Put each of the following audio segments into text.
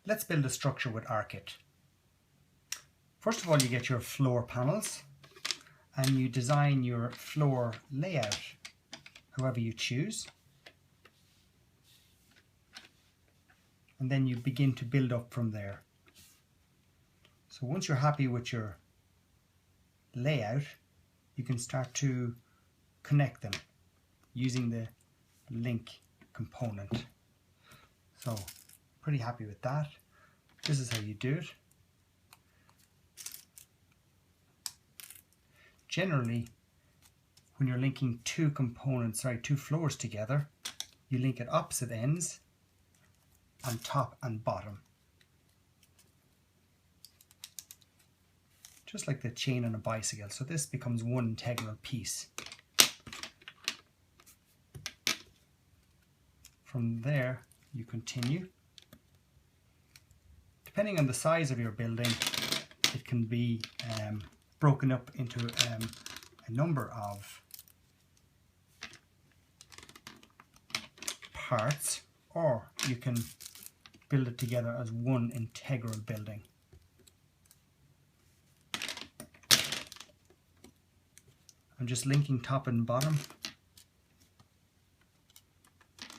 let's build a structure with Arckit. First of all, you get your floor panels and you design your floor layout however you choose. And then you begin to build up from there. So once you're happy with your layout, you can start to connect them using the link component. So pretty happy with that. This is how you do it. Generally, when you're linking two floors together, you link at opposite ends on top and bottom. Just like the chain on a bicycle. So this becomes one integral piece. From there, you continue. Depending on the size of your building, it can be broken up into a number of parts, or you can build it together as one integral building. I'm just linking top and bottom,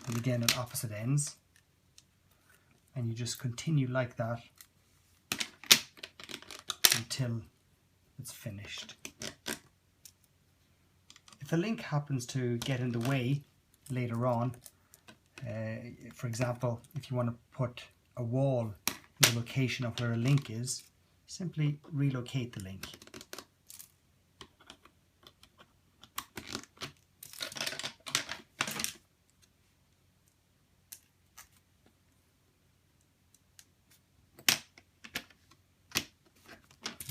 and again at opposite ends, and you just continue like that until it's finished. If the link happens to get in the way later on, for example, if you want to put a wall in the location of where a link is, simply relocate the link.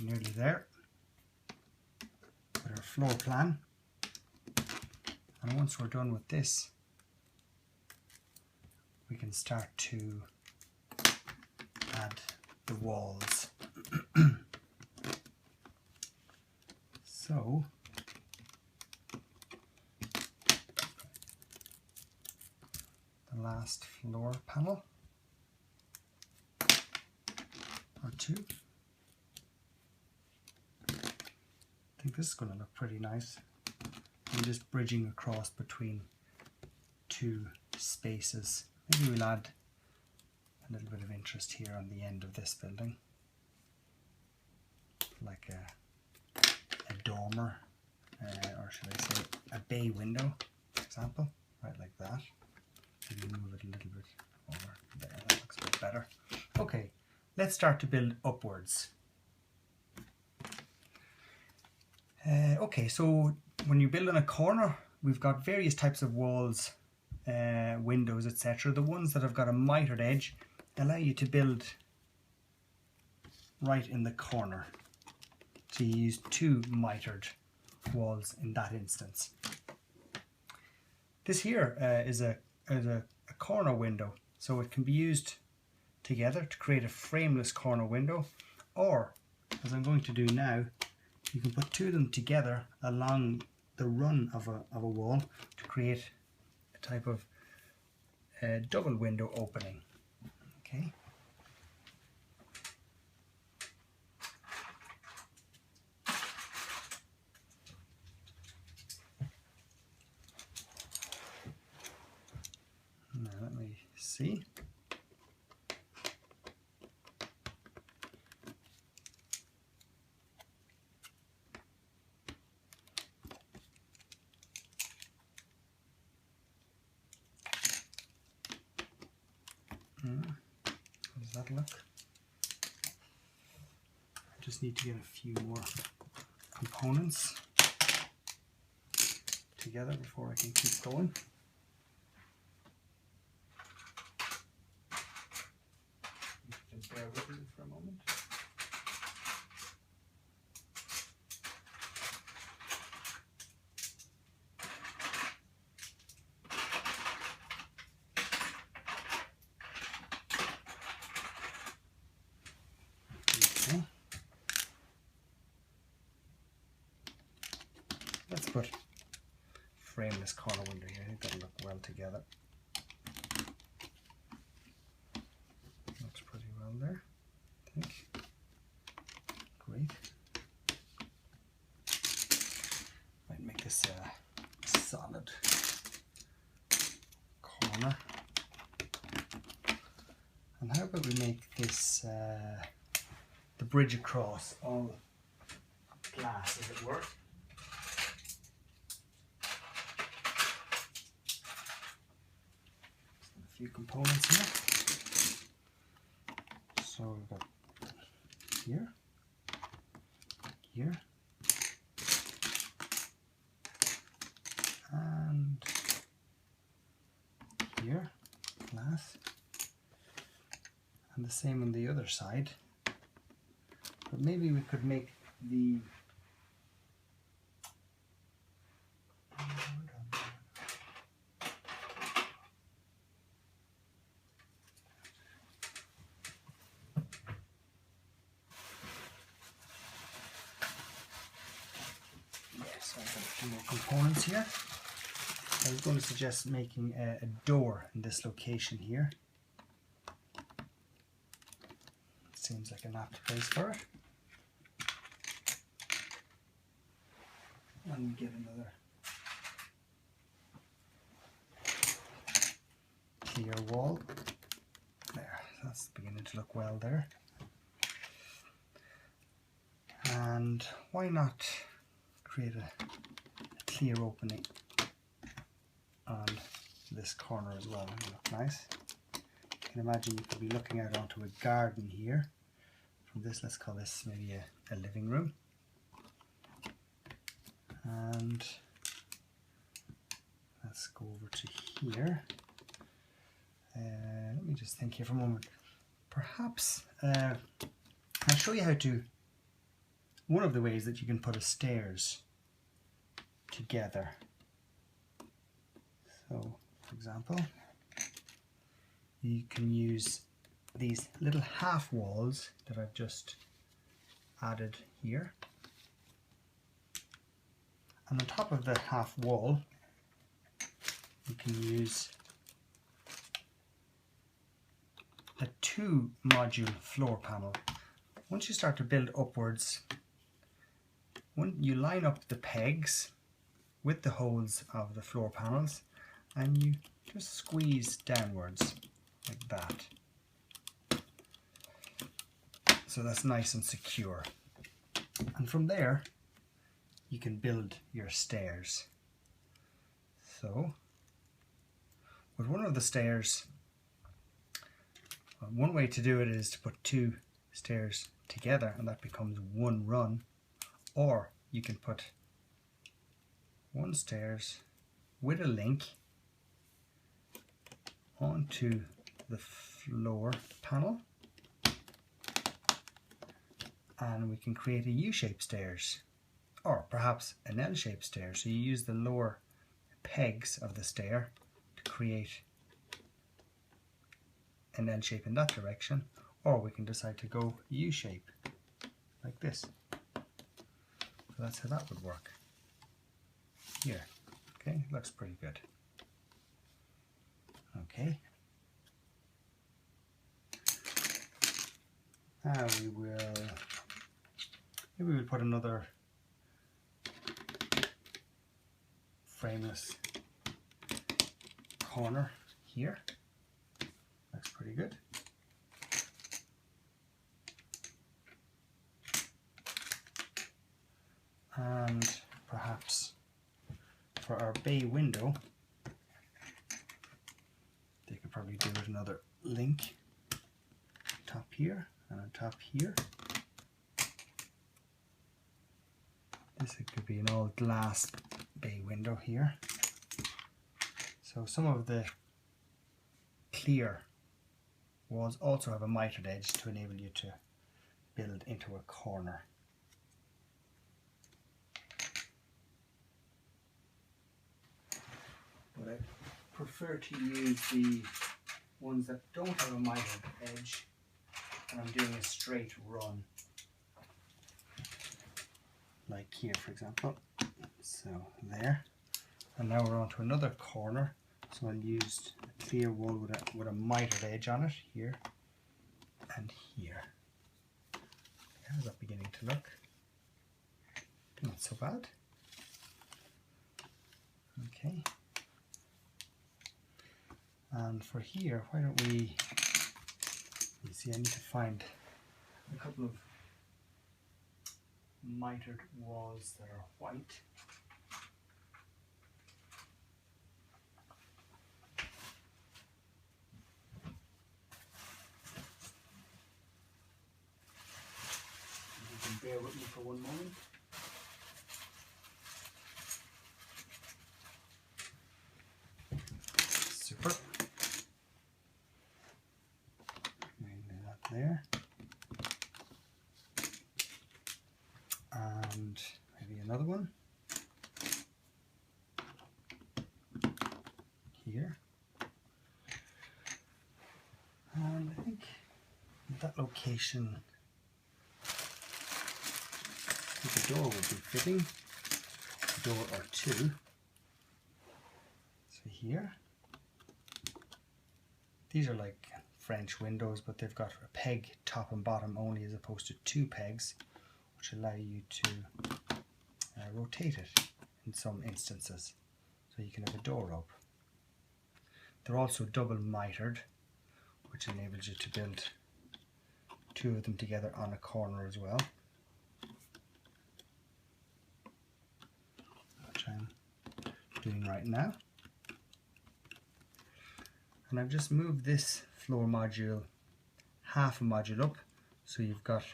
Nearly there with our floor plan, and once we're done with this, we can start to add the walls. So the last floor panel or two. I think this is going to look pretty nice. I'm just bridging across between two spaces. Maybe we'll add a little bit of interest here on the end of this building, like a dormer, or should I say a bay window, for example, right like that. Maybe move it a little bit over there, that looks a bit better. Okay, let's start to build upwards. Okay, so when you build in a corner, we've got various types of walls, windows, etc. The ones that have got a mitered edge allow you to build right in the corner. So you use two mitered walls in that instance. This here is a corner window, so it can be used together to create a frameless corner window, or, as I'm going to do now, you can put two of them together along the run of a wall to create a type of double window opening. Okay. Now let me see. How does that look? I just need to get a few more components together before I can keep going. Just bear with me for a moment. Let's put frameless corner window here. I think that'll look well together. Looks pretty well And how about we make this the bridge across all glass, as it were. A few components here. So we've got here, here, and here, glass, and the same on the other side. But maybe we could make the I've got a few more components here. I was going to suggest making a door in this location here. Seems like an apt place for it. And we get another clear wall. There, that's beginning to look well there. And why not create a clear opening on this corner as well? It'll look nice. You can imagine you could be looking out onto a garden here. From this, let's call this maybe a living room. And let's go over to here. Let me just think here for a moment. Perhaps I'll show you how to, one of the ways that you can put a stairs together. So, for example, you can use these little half walls that I've just added here. And on top of the half wall, you can use a 2-module floor panel. Once you start to build upwards, when you line up the pegs with the holes of the floor panels, and you just squeeze downwards like that. So that's nice and secure. And from there, you can build your stairs. So, with one of the stairs, one way to do it is to put 2 stairs together and that becomes one run, or you can put 1 stairs with a link onto the floor panel, and we can create a U-shaped stairs, or perhaps an L-shaped stair. So you use the lower pegs of the stair to create an L shape in that direction, or we can decide to go U-shape like this. So that's how that would work here. Okay, looks pretty good. Okay. Now maybe we'll put another frameless corner here. Looks pretty good. And perhaps for our bay window, they could probably do with another link top here and on top here. This could be an all glass bay window here. So some of the clear walls also have a mitered edge to enable you to build into a corner. But I prefer to use the ones that don't have a mitered edge, and I'm doing a straight run, like here for example. So there, and now we're on to another corner. So I'll use a clear wall with a mitered edge on it here and here. How's that beginning to look? Not so bad. Okay. And for here, why don't we see, I need to find a couple of mitered walls that are white. You can bear with me for one moment. Super. That there. And maybe another one here. And I think at that location the door would be fitting. A door or two. So here. These are like French windows, but they've got a peg top and bottom only as opposed to two pegs, which allow you to rotate it in some instances, so you can have a door up. They're also double mitered, which enables you to build two of them together on a corner as well, which I'm doing right now. And I've just moved this floor module half a module up, so you've got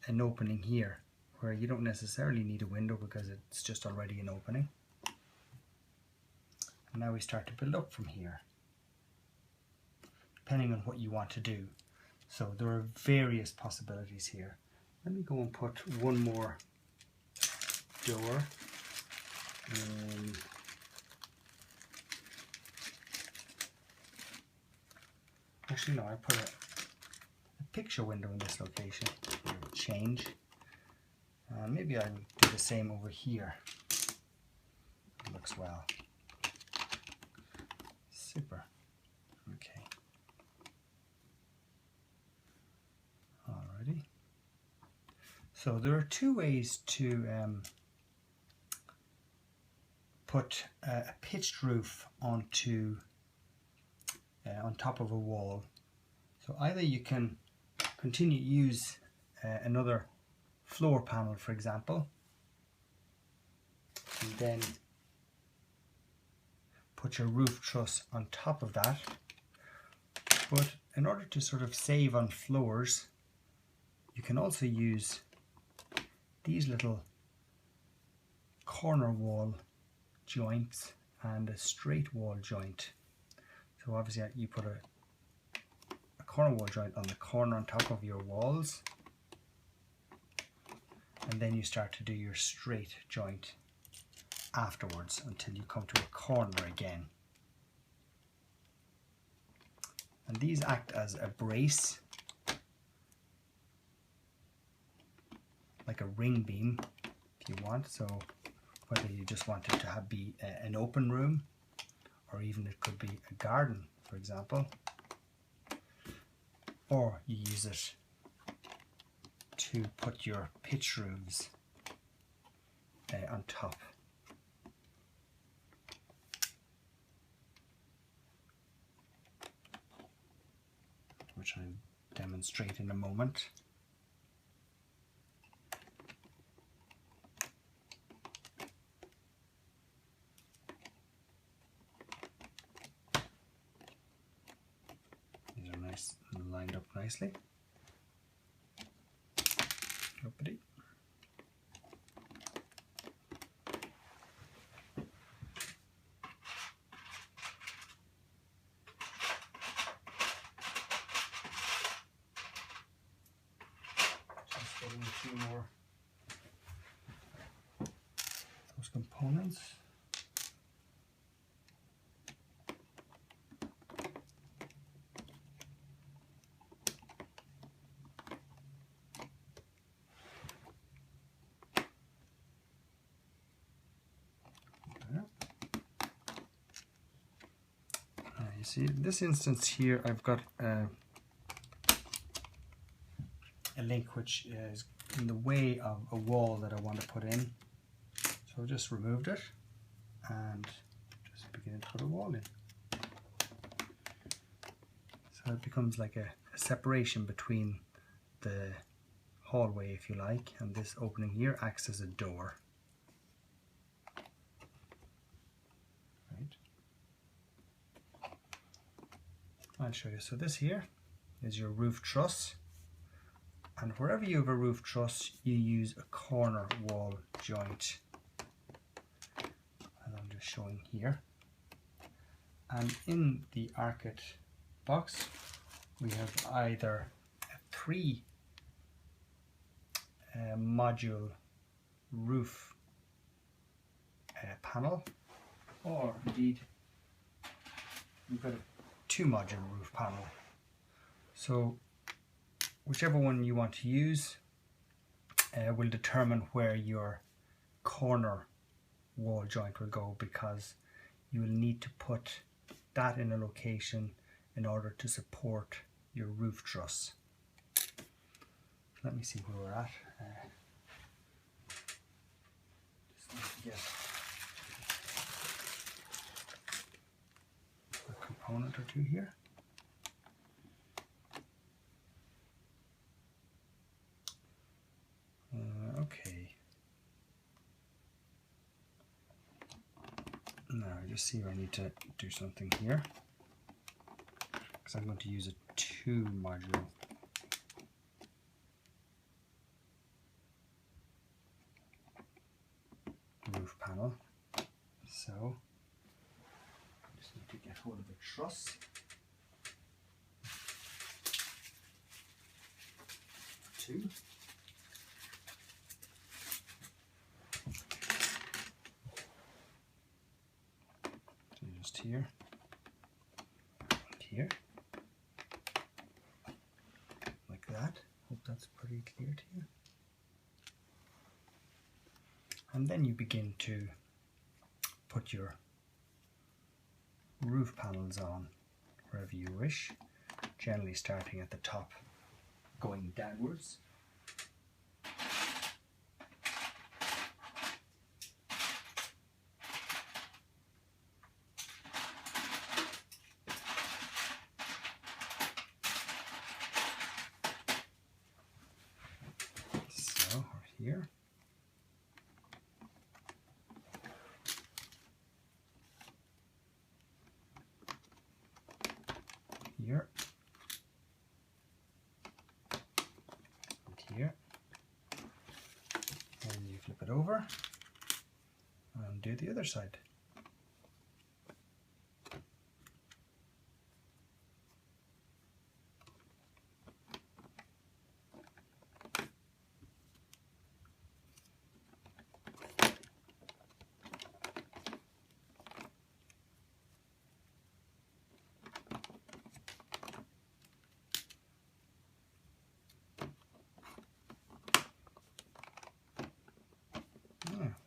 an opening here where you don't necessarily need a window because it's just already an opening. And now we start to build up from here, depending on what you want to do. So there are various possibilities here. Let me go and put one more door. Actually no, I put a picture window in this location. It will change. Maybe I'll do the same over here. It looks well. Super. Okay. Alrighty. So there are two ways to put a pitched roof onto on top of a wall. So either you can continue to use another floor panel, for example, and then put your roof truss on top of that. But in order to sort of save on floors, you can also use these little corner wall joints and a straight wall joint. So obviously you put a corner wall joint on the corner on top of your walls, and then you start to do your straight joint afterwards until you come to a corner again. And these act as a brace, like a ring beam if you want. So whether you just want it to be an open room, or even it could be a garden, for example, or you use it to put your pitch roofs on top. Which I'll demonstrate in a moment. These are nice and lined up nicely. Oopity. Just getting a few more of those components. You see, in this instance here, I've got a link which is in the way of a wall that I want to put in. So I've just removed it and just begin to put a wall in. So So it becomes like a separation between the hallway, if you like, and this opening here acts as a door. Right. I'll show you. So this here is your roof truss, and wherever you have a roof truss you use a corner wall joint, as I'm just showing here. And in the Arckit box we have either a 3 module roof panel, or indeed we've got a 2 module roof panel. So whichever one you want to use will determine where your corner wall joint will go, because you will need to put that in a location in order to support your roof truss. Let me see where we're at. Just need to get a component or two here. Okay. Now I just see where I need to do something here, because I'm going to use a 2 module roof panel. So I just need to get hold of a truss. 2. So just here and here, like that. Hope that's pretty clear to you. And then you begin to put your roof panels on wherever you wish, generally starting at the top, going downwards. So here. Here. And here. And you flip it over and do the other side.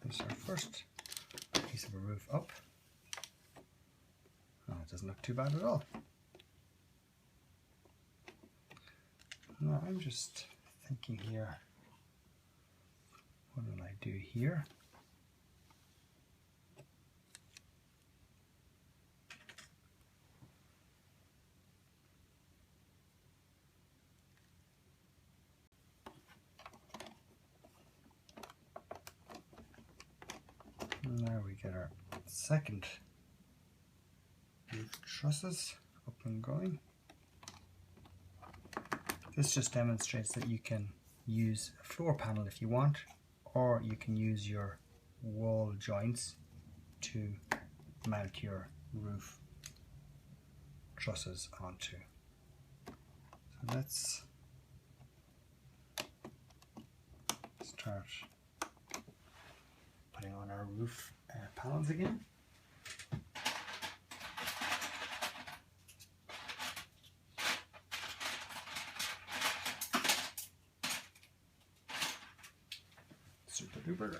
This is our first piece of a roof up. Oh, it doesn't look too bad at all. Now I'm just thinking here, what will I do here? Now we get our second roof trusses up and going. This just demonstrates that you can use a floor panel if you want, or you can use your wall joints to mount your roof trusses onto. So let's start putting on our roof panels again. Super duper.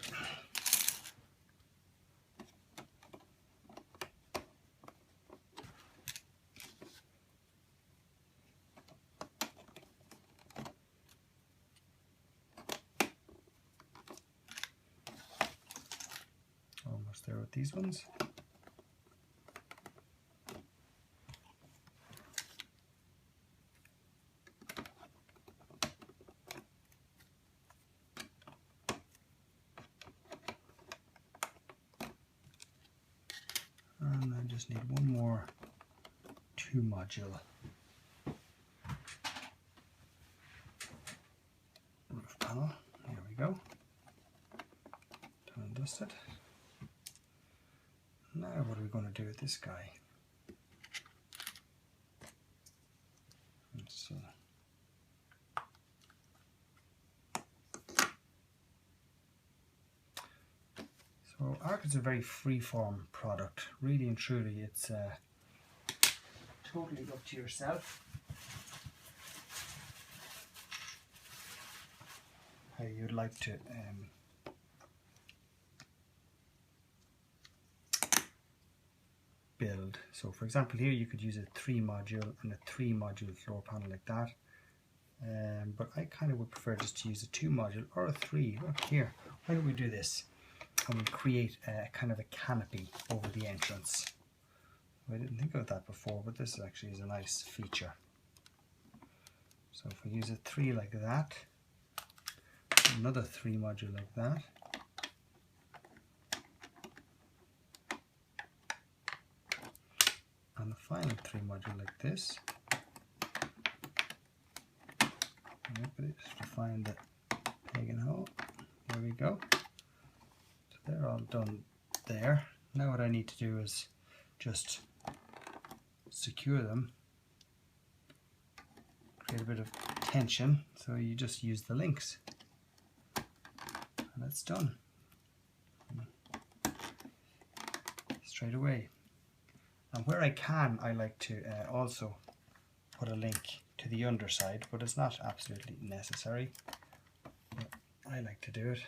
Almost there with these ones. just need one more 2-module roof panel. There we go. Done and dusted. Now what are we going to do with this guy? Let's see. So Arckit's a very free-form product. Really and truly, it's totally up to yourself how you'd like to build. So for example here you could use a 3-module and a 3-module floor panel like that, but I kind of would prefer just to use a 2-module or a 3. Look here, why don't we do this and we create a kind of a canopy over the entrance. I didn't think of that before, but this actually is a nice feature. So if we use a 3 like that, another 3-module like that, and the final 3-module like this. Look at it, just to find the peg and hole. There we go. So they're all done there. Now what I need to do is just secure them, create a bit of tension, so you just use the links and it's done straight away. And where I can, I like to also put a link to the underside, but it's not absolutely necessary. But I like to do it.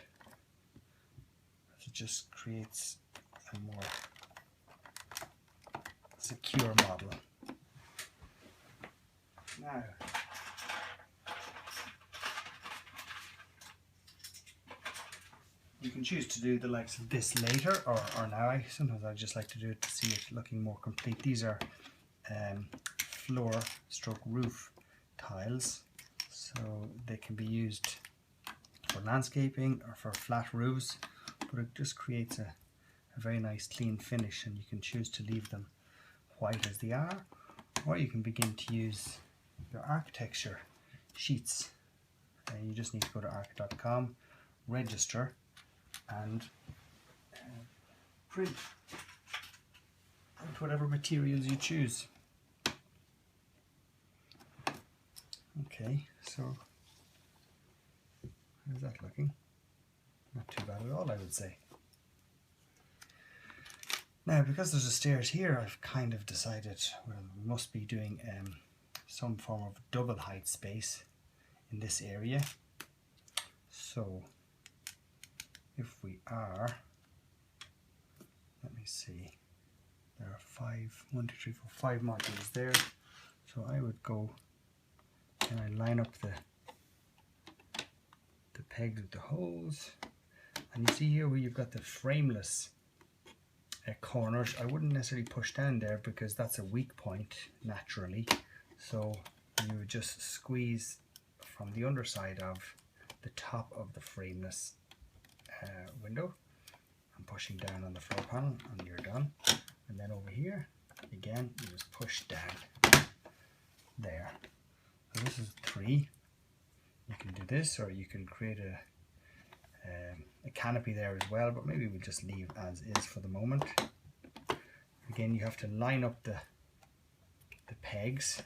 It just creates a more secure model. Now, you can choose to do the likes of this later or now. Sometimes I just like to do it to see it looking more complete. These are floor stroke roof tiles, so they can be used for landscaping or for flat roofs, but it just creates a very nice clean finish, and you can choose to leave them white as they are, or you can begin to use your architecture sheets. You just need to go to arckit.com, register, and print whatever materials you choose. Okay, so how's that looking? Not too bad at all, I would say. Now, because there's a stairs here, I've kind of decided, well, we must be doing some form of double height space in this area. So if we are, let me see, there are 5 modules there. So I would go and I line up the pegs with the holes, and you see here where you've got the frameless corners. I wouldn't necessarily push down there because that's a weak point naturally, so you would just squeeze from the underside of the top of the frameless window and pushing down on the floor panel, and you're done. And then over here again you just push down there. So this is 3. You can do this, or you can create a canopy there as well, but maybe we'll just leave as is for the moment. Again, you have to line up the pegs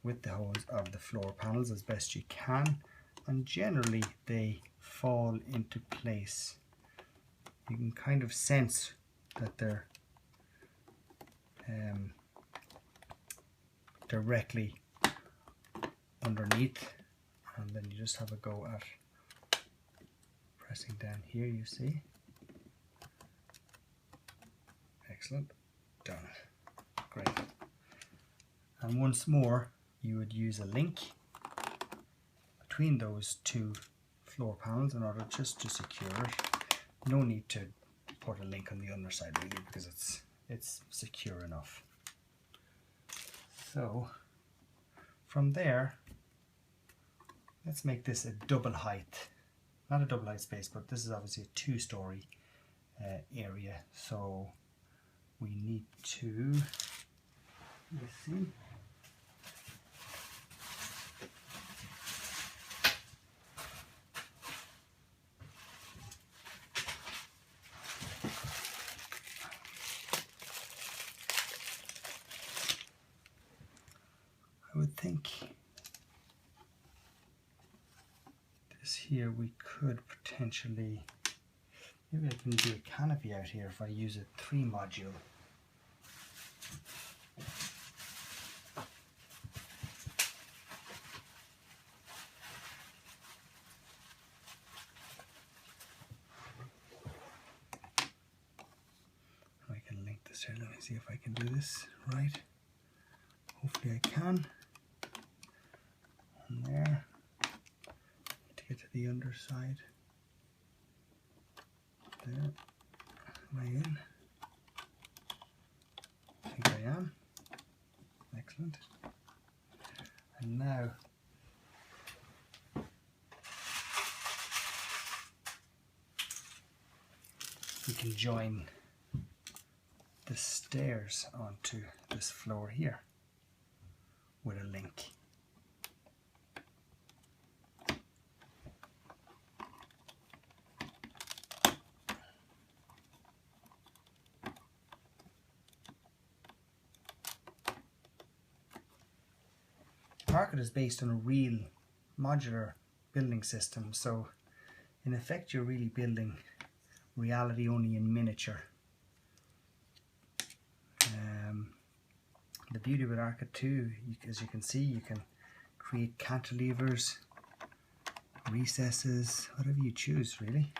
with the holes of the floor panels as best you can, and generally they fall into place. You can kind of sense that they're directly underneath, and then you just have a go at pressing down here, you see. Excellent, done, great. And once more you would use a link between those 2 floor panels in order just to secure it. No need to put a link on the underside really, because it's secure enough. So from there, let's make this a double height, not a double height space, but this is obviously a 2-story area. So we need to, let's see, I would think this here we could potentially, maybe I can do a canopy out here if I use a 3 module. I can link this here. Let me see if I can do this right. Hopefully I can. And there. To get to the underside. There. Am I in? I think I am. Excellent. And now we can join the stairs onto this floor here with a link. Arckit is based on a real modular building system, so in effect you're really building reality only in miniature. The beauty with Arckit too, as you can see, you can create cantilevers, recesses, whatever you choose really.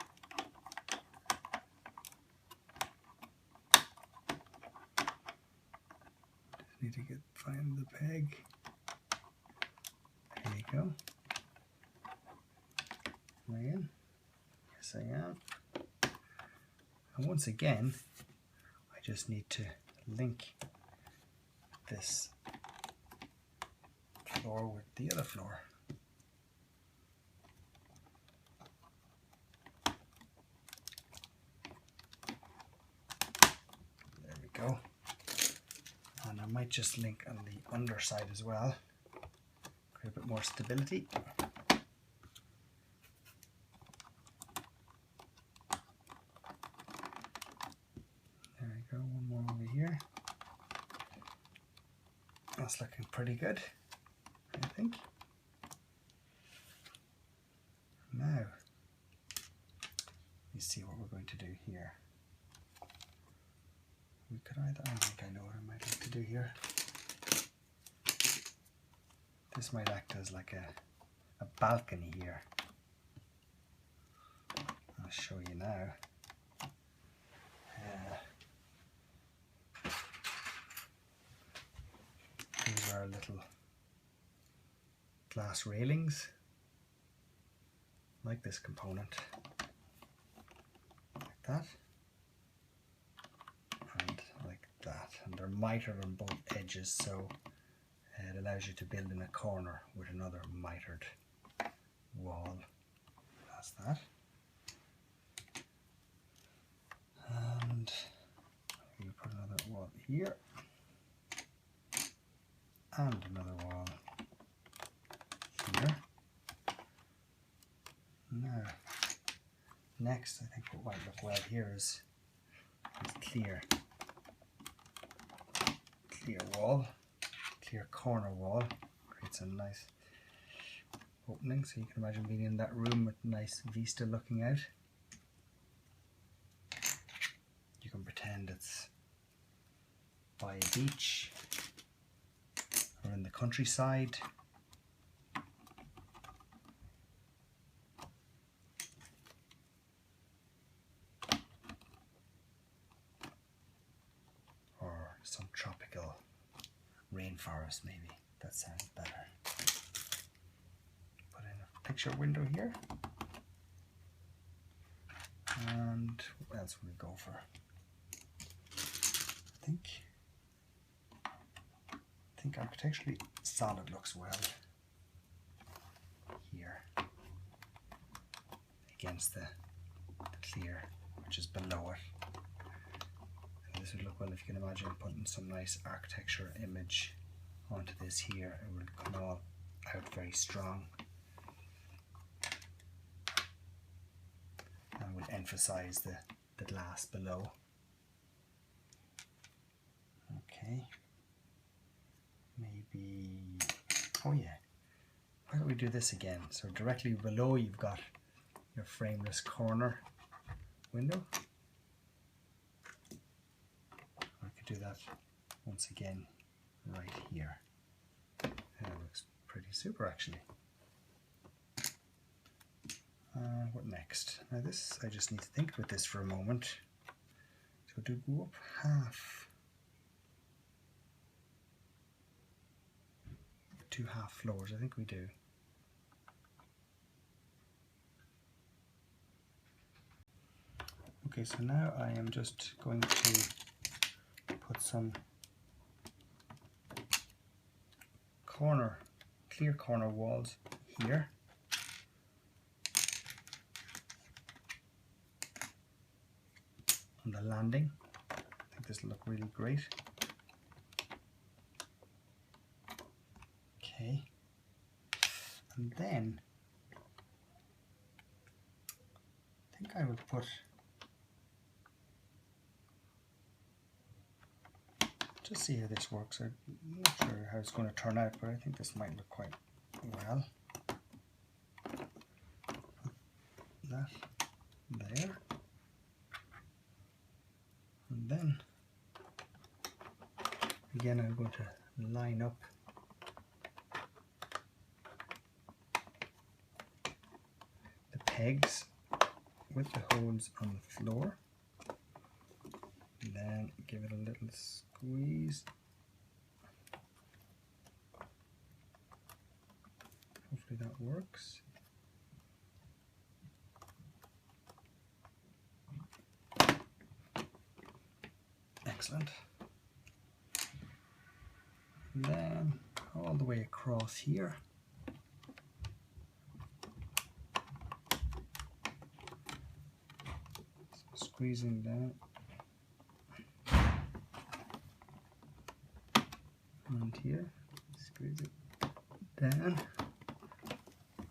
Just need to find the peg. There you go. Am I in? Yes I am. And once again, I just need to link this floor with the other floor. There we go. And I might just link on the underside as well. Create a bit more stability. There we go, one more over here. That's looking pretty good, I think. Now, let's see what we're going to do here. We could either, I think I know what I might like to do here. This might act as like a balcony here. I'll show you now. These are little glass railings, like this component, like that, and like that. And they're mitered on both edges, so it allows you to build in a corner with another mitered wall. That's that. And you put another wall here. And another wall here. Now, next, I think what might look well here is clear wall, clear corner wall. Creates a nice opening, so you can imagine being in that room with nice vista looking out. You can pretend it's by a beach or in the countryside. Or some tropical rainforest maybe. That sounds better. Put in a picture window here. And what else would we go for? I think architecturally solid looks well here against the clear, which is below it. this would look well if you can imagine putting some nice architecture image onto this here. It will come all out very strong and will emphasize the glass below. Okay, maybe, oh yeah, why don't we do this again? So directly below you've got your frameless corner window. I could do that once again right here. And it looks pretty super actually. What next? Now this, I just need to think with this for a moment. So do go up half, 2 half floors, I think we do. Okay, so now I am just going to put some clear corner walls here. On the landing. I think this will look really great. Okay. And then I think I would put, just see how this works. I'm not sure how it's going to turn out, but I think this might look quite well. Put that there. And then again I'm going to line up the pegs with the holes on the floor, and then give it a little squeeze. Hopefully that works. Excellent. And then all the way across here. So squeezing down. And here, squeeze it down.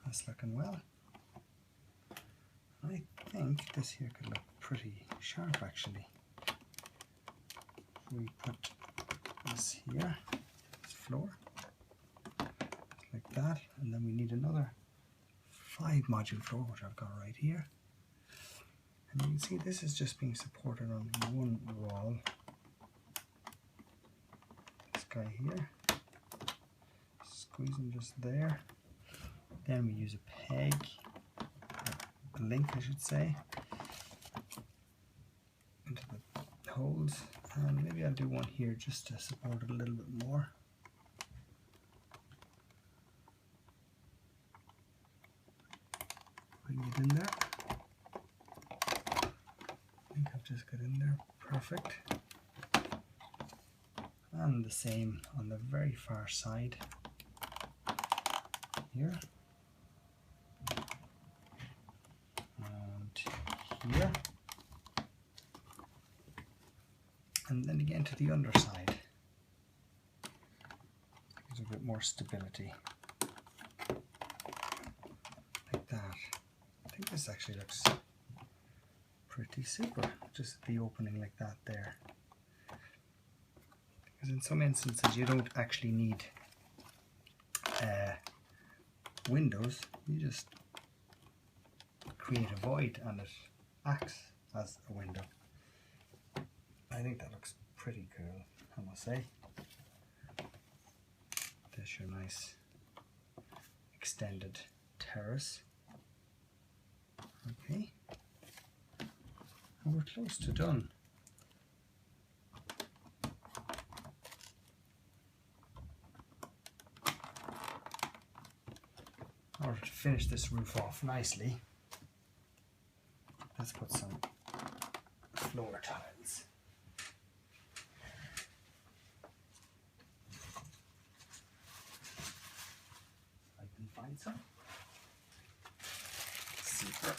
That's looking well. I think this here could look pretty sharp actually. We put this here, this floor, like that, and then we need another 5 module floor, which I've got right here. And you can see this is just being supported on one wall. This guy here, squeezing just there. Then we use a peg, a link I should say, into the holes. And maybe I'll do one here just to support it a little bit more. Bring it in there. I think I've just got in there. Perfect. And the same on the very far side here. And here. And then again to the underside. Gives a bit more stability. Like that. I think this actually looks pretty super. Just the opening like that there. Because in some instances you don't actually need windows. You just create a void and it acts as a window. I think that looks pretty cool, I must say. There's your nice extended terrace. Okay. And we're close to done. In order to finish this roof off nicely, let's put some floor tiles. I can find some. Super.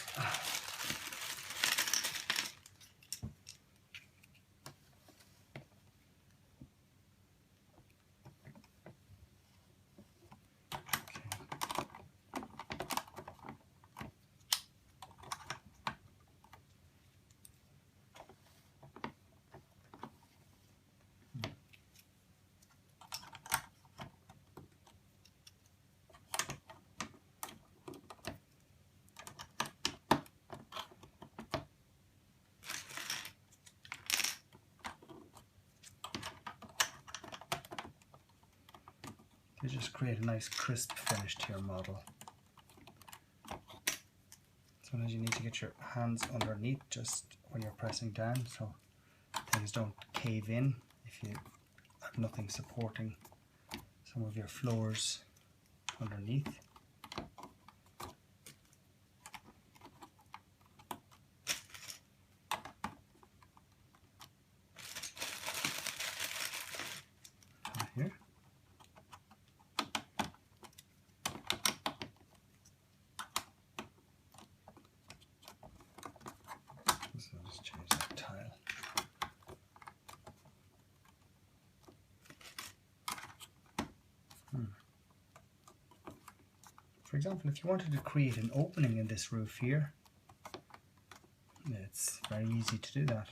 just create a nice crisp finish to your model. Sometimes you need to get your hands underneath just when you're pressing down so things don't cave in if you have nothing supporting some of your floors underneath. Here. So I'll just change that tile. For example, if you wanted to create an opening in this roof here, it's very easy to do that.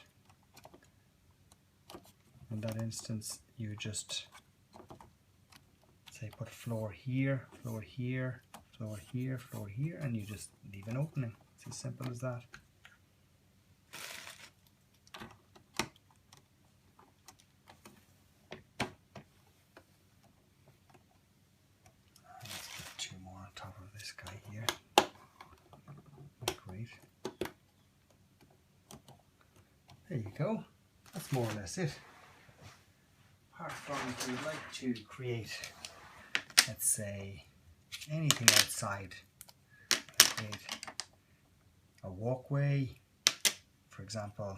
In that instance, you just say put a floor here, floor here, floor here, floor here, and you just leave an opening. It's as simple as that. Let's put two more on top of this guy here. Great. There you go. That's more or less it. Apart from if we'd like to create, let's say, anything outside, create a walkway, for example,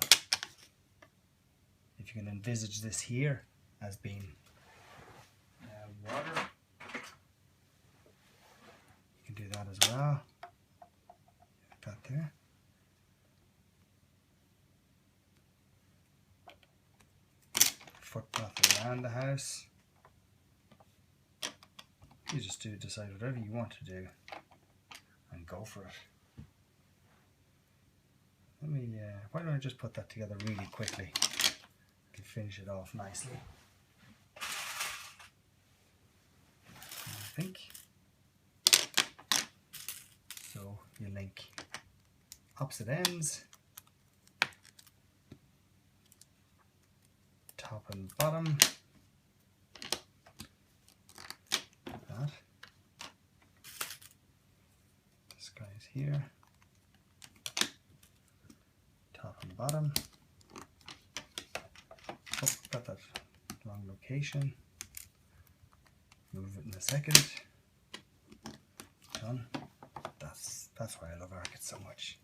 if you can envisage this here as being water, you can do that as well, like that there. Footpath around the house. You just decide whatever you want to do and go for it. Let me, why don't I just put that together really quickly to finish it off nicely. I think. So you link opposite ends, top and bottom, like that. This guy's here, top and bottom. Oh, got that wrong location. Move it in a second. Done. That's why I love Arckit so much.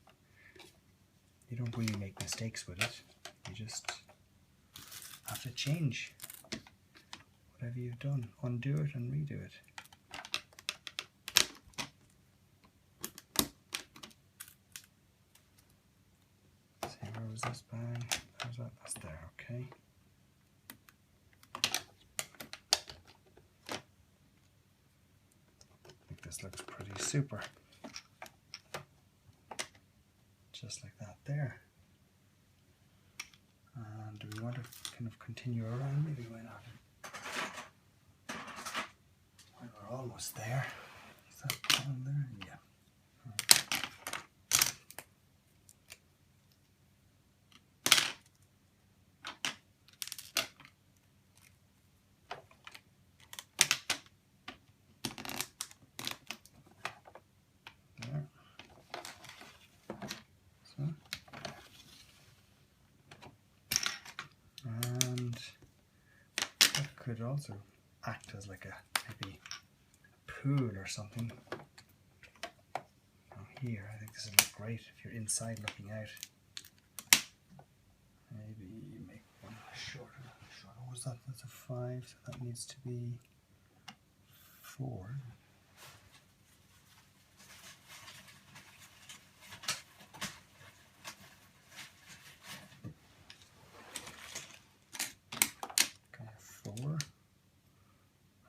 You don't really make mistakes with it. You just have to change whatever you've done, undo it and redo it. See, where was this bang? How's that? That's there, okay. I think this looks pretty super. Just like that there. And do we want to kind of continue around? Maybe why not? Well, we're almost there. Is that on there? Yeah. There. So. And that could also act as like a maybe a pool or something. Oh, here, I think this would look great if you're inside looking out. Maybe you make one shorter. What was that? That's a 5, so that needs to be 4.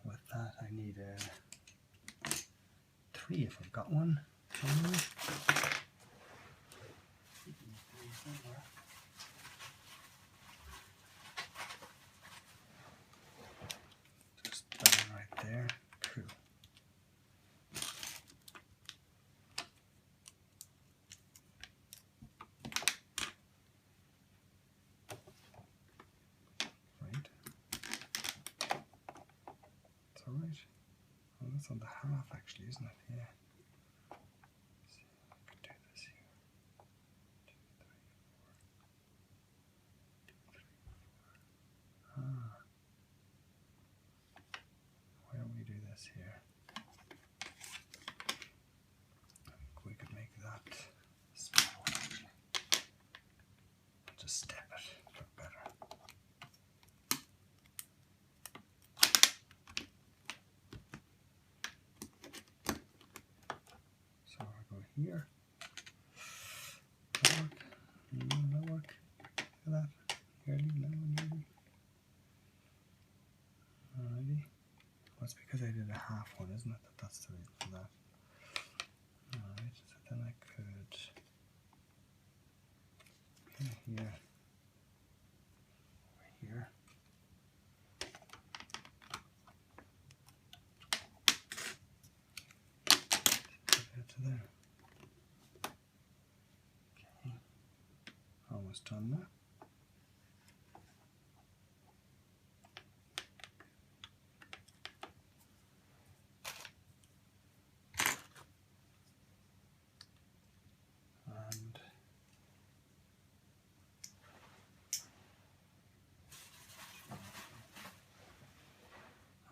With that, I need a 3 if I've got one. Just down right there. Cool. Right. It's all right. the half actually, isn't it? Yeah. See, I could do this here. 2, 3, 4. 2, 3, 4. Ah. Why don't we do this here? I think we could make that small actually. I'll just step it, look better. So I'll go here. That'll work. That'll work. Look at that. Nearly, nearly. Alrighty. Well, it's because I did a half one, isn't it? That's the reason for that. Alright, so then I could here, over here. To there. Okay, almost done now. And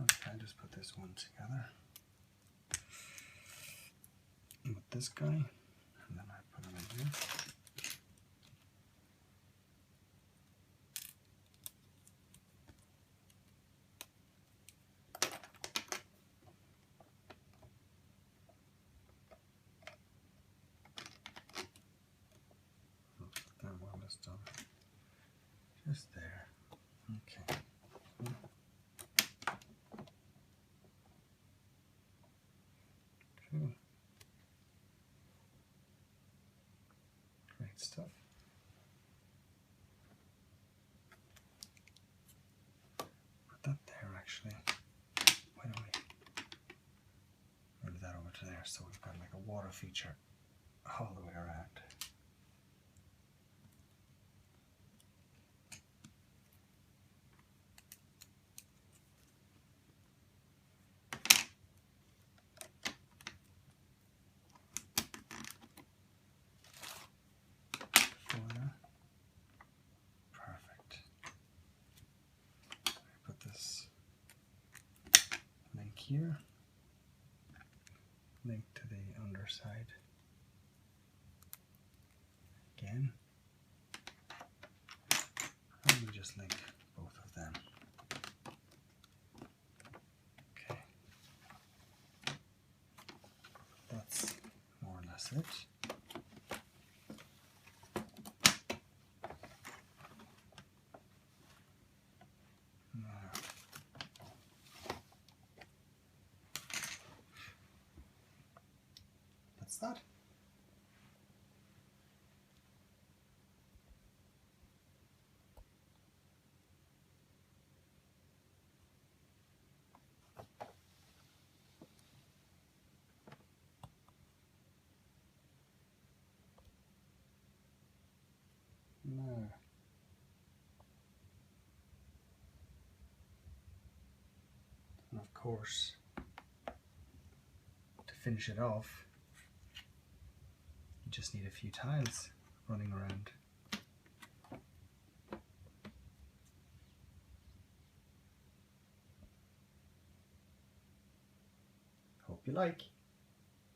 okay, just put this one together with this guy, and then I put him in here. That one is done. Just there. Okay. Cool. Great stuff. Put that there actually. Why don't we move that over to there so we've got like a water feature all the way around. Perfect. Put this link here, link to the underside again, and we just link both of them. Okay, that's more or less it. That's that. Now, and of course, to finish it off, you just need a few tiles running around. Hope you like.